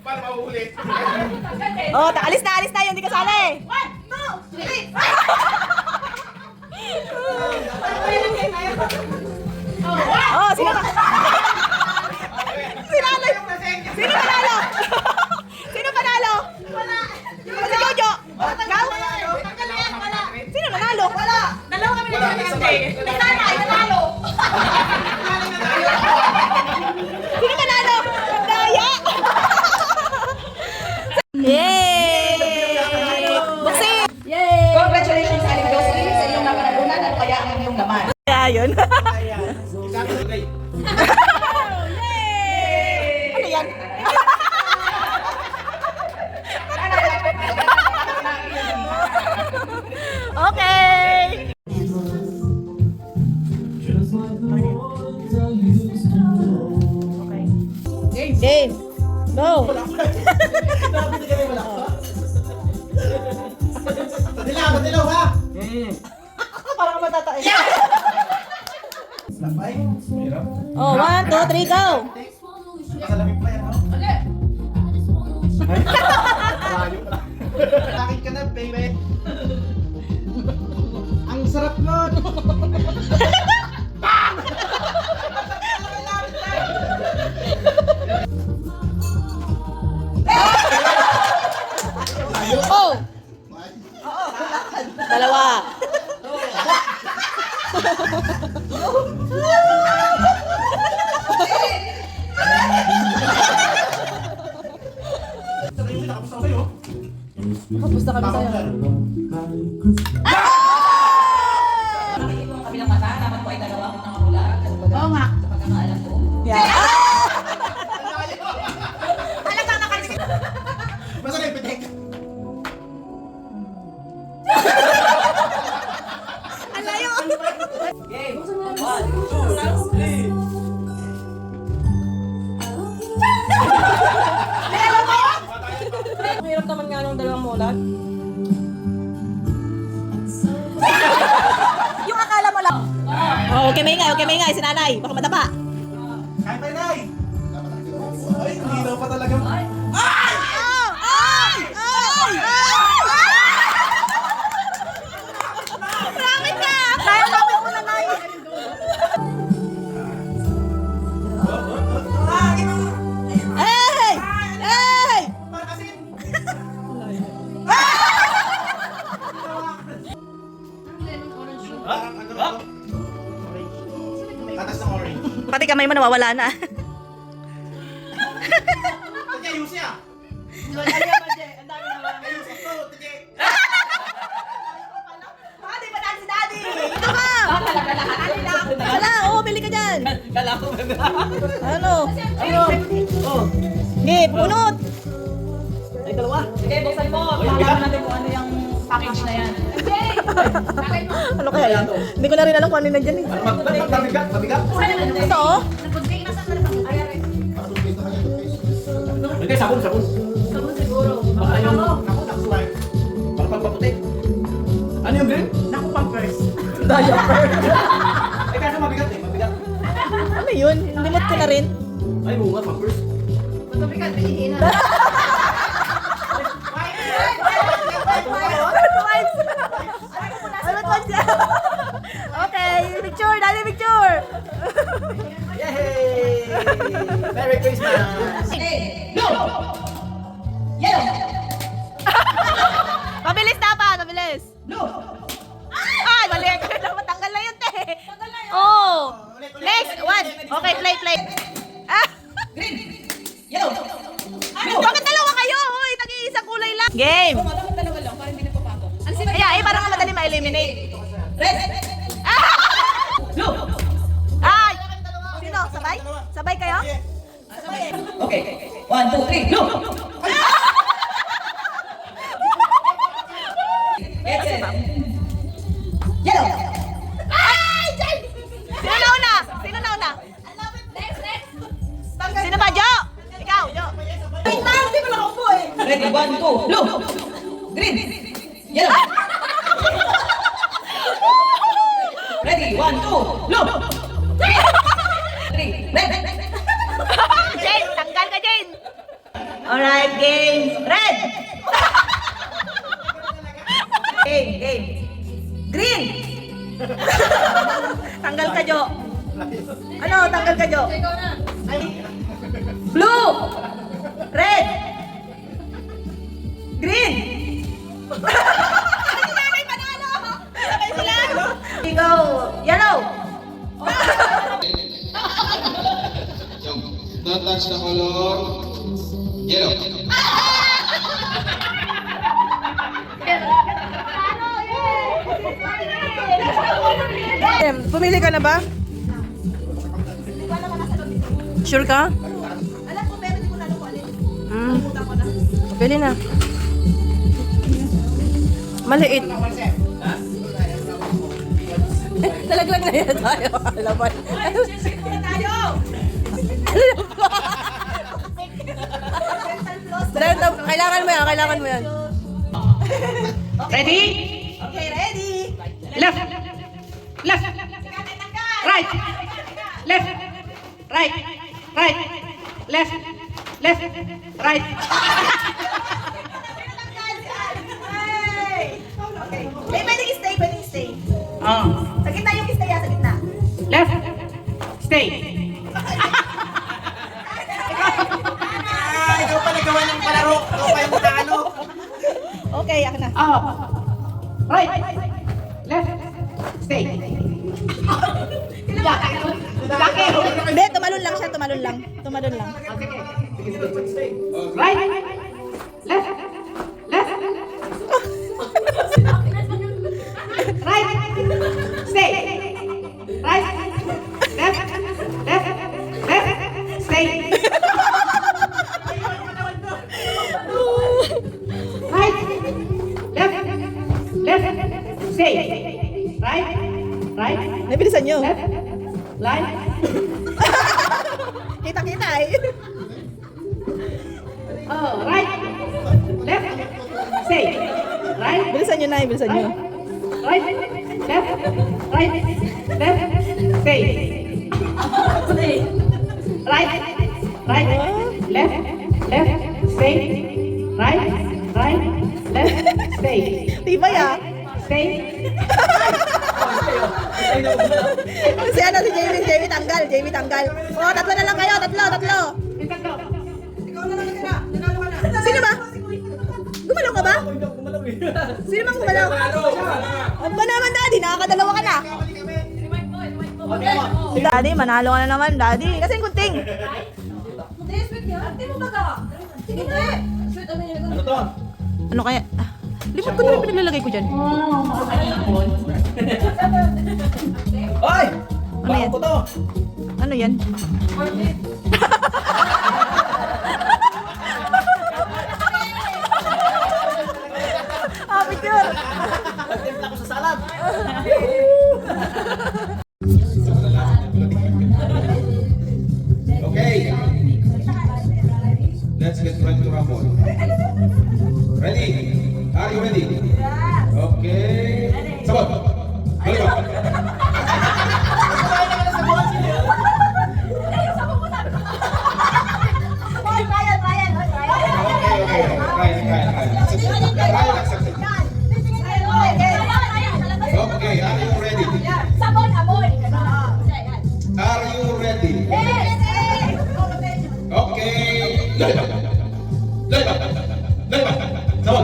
Para mauulit. Oh, alis na, yun. Hindi kasali. 1, 2, 3. Oh, sino ka? Sinalo. Sino panalo? Sino panalo? Wala. Si Jojo. Ikaw? Wala. Sino nanalo? Wala. Dalawa kami nagkakante. Nanay, nanalo. Sino panalo? Daya. Yay! Buksi! Yay! Congratulations, Aling Jocelyn, sa inyong napanalunan. Ano kaya ang inyong laman? Kaya yun. Ikakagay. Ano yan? Okay! Game! Go! Padilaw ha! Parang ka matatae. Sabay. Hirap. Oh, 1, 2, 3, go! Nakalamig pa yan ha? Malayo pa. Bakit ka na, baby? Ang sarap nun! Oh! Dalawa. Kapusta kami sa'yo. Nakikita ang kabilang mata, dapat po ay dalawa akong nangamulat. Oo nga. Sa pagkakaalam ko. Yeah. Talagang nakalimutan. Basta na yung pitik. Ang layo. Game. 1, 2, 3. Ang hirap naman nga nung dalawang mulat. Yung akala mo lang. Oh, okay may nga, si nanay. Baka madapa. Kain tayo, Nay! Ay, hinaw pa talaga. Ay! Ay! Ay! Malapit ka! Kaya lapit mo na, nay. Hey! Hey! Parang ano ba? Tatas ng orange. Pati kamay mo nawawala na. Tadya, ayusin ah! Ayusin to, tadya. Baka di ba daan si daddy? Ito ka! Talaga lahat. Wala, oo, bili ka dyan. Kala ko ba? Ano? Oh. Hindi, punot. Ay, dalawa. Sige, buksan mo. Malaman natin kung ano yung package na yan. Ano kaya yan? Hindi ko na rin alam kung ano nandyan eh. Mabigat, mabigat. Ito oh. Hindi, sabon, sabon. Sabon siguro. Baka yung naku, naksuway. Para pagpaputi. Ano yung green? Naku, pampers. Diaper. Ay, kaso mabigat eh, mabigat. Ano yun? Limot ko na rin. Ay, bunga, pampers. Matabigat, pilihin na. Okay, picture, dali picture. Yay! Merry Christmas! Okay, go! Yellow! Mabilis dapat, mabilis. Blue! Ay, mali. Matanggal na yun, te. Oh. Next, one. Okay, play. Ah. Green! Yellow! Bakit dalawa kayo? Hoy, nag-iisang kulay lang. Game. Dapat dalawa lang, para hindi na papasok. Ay, parang madali ma-eliminate. Red! Ah! Blue! Ay! Sino? Sabay? Sabay kayo? Okay, 1, 2, 3, blue! Yes, yellow! Ay! Jay! Sino nauna? Sino ba, Jo? Ikaw, Jo. Hindi mo lang ako eh. Ready, 1, 2, blue! Green! Yellow! Ready, 1, 2, blue! 3, red! Jane, tanggal ka, Jane. Alright, game. Red! Game. Green! Tanggal ka, Jo. Ano, tanggal ka, Jo? Blue! Red! Green! Ay, panalo! Sabay sila! Go! Yellow! Don't touch the color yellow. Pumili ka na ba? Sure ka? Alam ko, pero hindi ko na alam kung alin. Pumunta ko na. Pili na. Maliit. Nalaglag na yan tayo. Laban. Sige na tayo! Kailangan mo yan, kailangan mo yan. Ready? Okay, ready? Left. Left. Right. Left. Right. Right. Left. Left. Right. Hey! Okay. Eh, pwedeng stay, pwedeng stay. Sa gitna yung stay, sa gitna. Left. Stay. Ikaw pa nagawa ng palaro. Ikaw pa yung nanalo. Okay, ako na. Up. Right. Left. Stay. Hindi, tumalon lang siya, tumalon lang. Tumalon lang. Right. Left. Left. Right. Stay. Right. Left. Left. Left. Stay. Right. Left. Left. Stay. Right. Right. Nabilisan nyo. Left. Right. Kita-kita eh. Right. Left. Stay. Right. Bilisan nyo na, bilisan nyo. Right. Left. Right. Left. Stay. Right. Right. Left. Left. Stay. Right. Right. Left. Stay. Tibay ah. Stay. Si ano, si Jamie tanggal, Jamie tanggal. Oh, tatlo na lang kayo, tatlo. Sino ba? Gumalaw ka ba? Sino bang gumalaw? Ang ba naman, Daddy? Nakakadalawa ka na. Daddy, manalo ka na naman, Daddy. Kasi yung kunting. Ano to? Ano kaya? Limot ko na rin pinalalagay ko dyan. Ay! Ano yan? Bago ko to. Ano yan? Picture! Nagtimpla ko sa salad. Okay. Let's get ready to rumble. Ready? Are you ready? Okay. Sabot. Balik. Okay, are you ready? Sabon, amoy. Are you ready? Okay. Lalipat. Sabon.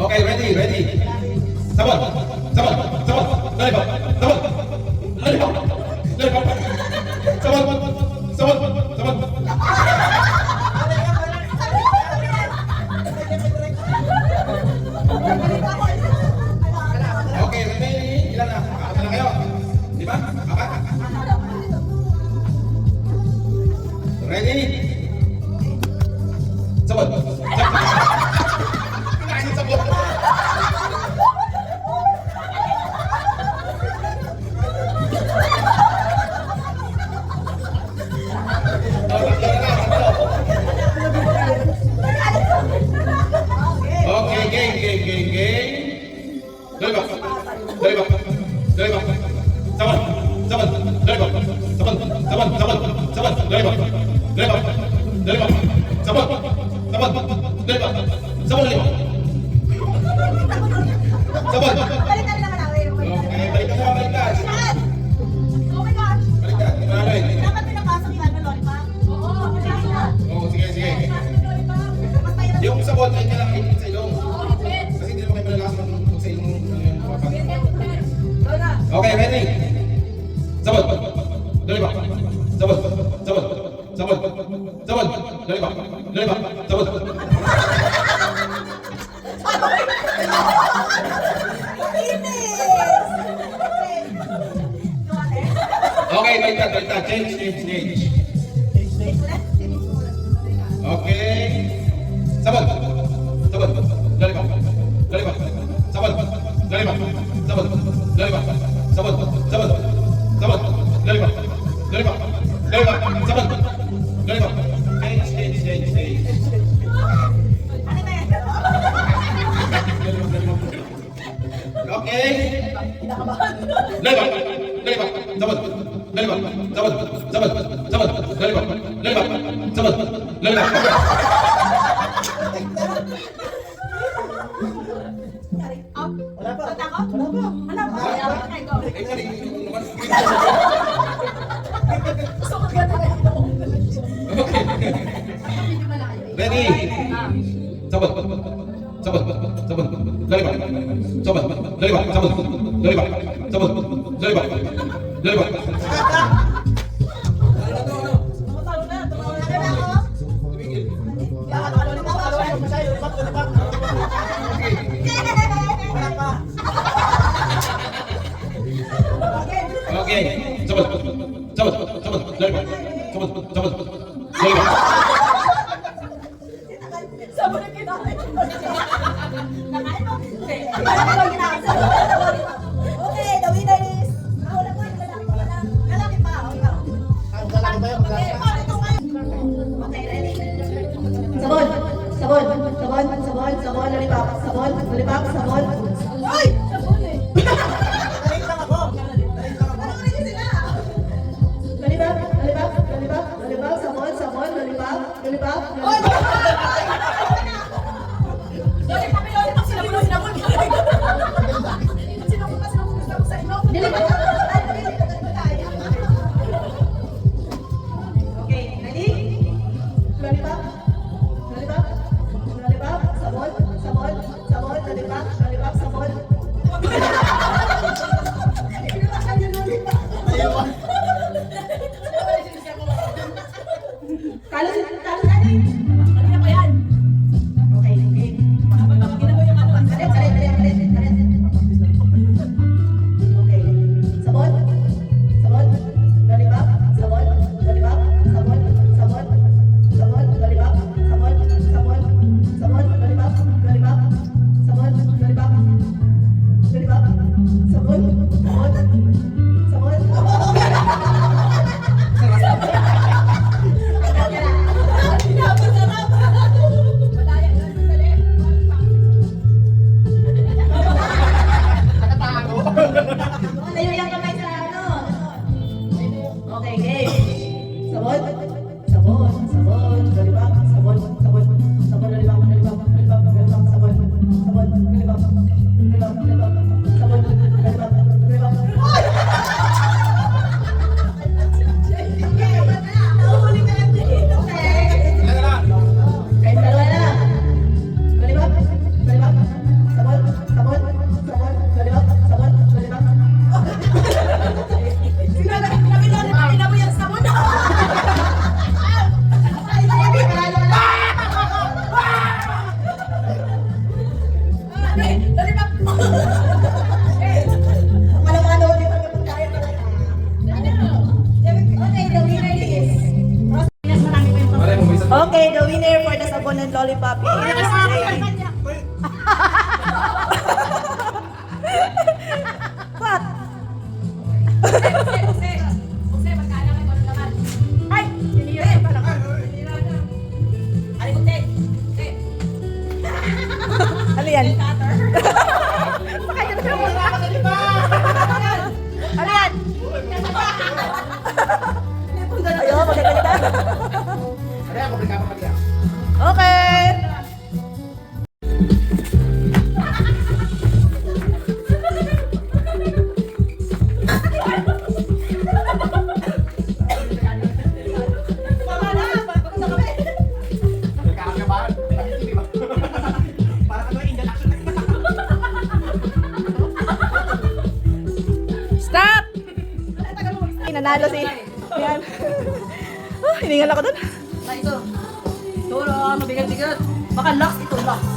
Okay, ready. Sabon. Lalipat. Sabon. Okay, remaining. Ilan na? Apat na lang kayo. Di ba? Apat. Ready? Sabon. Kinain sabon. Okay. lollipop, lollipop, sabon, sabon, lollipop, sabon, sabon, sabon, sabon, lollipop, lollipop, lollipop, sabon, sabon, lollipop, sabon, lollipop. Sabon. Balikan naman namin. Okay, balikan mo, balikan. Saan? Oh my gosh. Balikan, ito na rin. Dapat pinapasok yung ano, lollipop? Oo, pinapasok na. Oo, sige, sige. Mas mahirap. Yung sabon ay kailangan ipit sa ilong. Kasi hindi naman kayo malalakas sa ilong. Okay, ready? Sabon. Lollipop. Sabon. Sabon. Sabon. Sabon. Lollipop. Lollipop. Sabon. Okay, balikan, balikan. Change, change, change. Okay. Sabon. Sabon. Lollipop. Lollipop. Sabon. Lollipop. Sabon. Lollipop. Sabon. Sabon. Sabon. Lollipop. Lollipop. Lollipop. Sabon. Lollipop. Change, change, change, change. Okay. Lollipop. Lollipop. Sabon. Lollipop. Sabon. Sabon. Sabon. Lollipop. Lollipop. Sabon. Lollipop. Wala pa. Tata ko? Wala pa. Okay, go. Gusto ko ganda na ito. Ready? Sabon. Sabon. Sabon. Lollipop. Sabon. Lollipop. Sabon. Lollipop. Sabon. Lollipop. Lollipop. Tumatalo na. Tumatalo na ako. Okay. Sabon. Sabon. Sabon. Lollipop. Sabon. Sabon. Lollipop. Sabon na kinain. Nakain mo? Hindi. Nakain mo kinain. Okay, the winner is... Wala po, lalaki pa. Lalaki ba yun? Okay, ready? Sabon, sabon, sabon, sabon, sabon, lollipop, sabon, lollipop, sabon. Ay! Sabon eh. Tarik lang ako. Ano rin sila? Lollipop, lollipop, lollipop, lollipop, sabon, sabon, lollipop, lollipop, lollipop. Lollipop, lollipop, sinabon, sinabon. Sinabon pa, sinabon sa ino. Okay, ready? Lollipop, lollipop, lollipop, sabon, sabon, sabon, lollipop, lollipop, sabon. Talo natin. Kanina pa yan. Okay, okay. Ginawa yung ano. Alit. Okay. Sabon. Sabon. Lollipop. Sabon. Lollipop. Sabon. Sabon. Sabon. Lollipop. Sabon. Sabon. Sabon. Lollipop. Lollipop. Sabon. Lollipop. Lollipop. Sabon. Sabon. Sabon. Layo lang kamay sa ano. Okay, game. Sabon. Sabon. Sabon. Lollipop. Sabon. Sabon. Sabon. Lollipop. Lollipop. Lollipop. Lollipop. Sabon. Sabon. Lollipop. Lollipop. Lollipop. Sabon. Lollipop. Lollipop. Nahuli ka lang dito. Okay. Kahit dalawa na. Lollipop. Lollipop. Sabon. Sabon. Sabon. Lollipop. Sabon. Lollipop. Pinapin mo yung sabon. Lollipop. Malo-malo, di pa kapag kaya talaga. Okay, the winner is... Okay, the winner for the sabon and lollipop is... What? Ay! Sinira pa lang. Ano yan? Sakay ka na siya. komplikado pa niya. Okay. Nagkakabahan. Nakikili ba? Para ka doon, Indian action. Stop! Nanalo si... Yan. Hiningal ako dun. Ah, ito. Ito, mabigat-bigat. Baka locks ito, locks.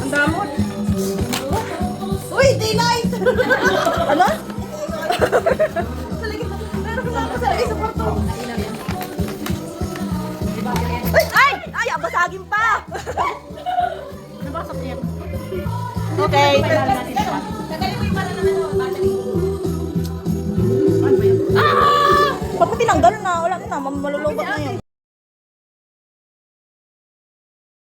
Ang damot. Uy, daylight! Ano? Meron ka lang sa isa kwarto. Ay! Ay! Abasagin pa! Nabasok niya. Okay. Tagalin mo yung para naman o, battery. Ah! Ba't mo tinanggal na? Wala na, malulungkot na yun.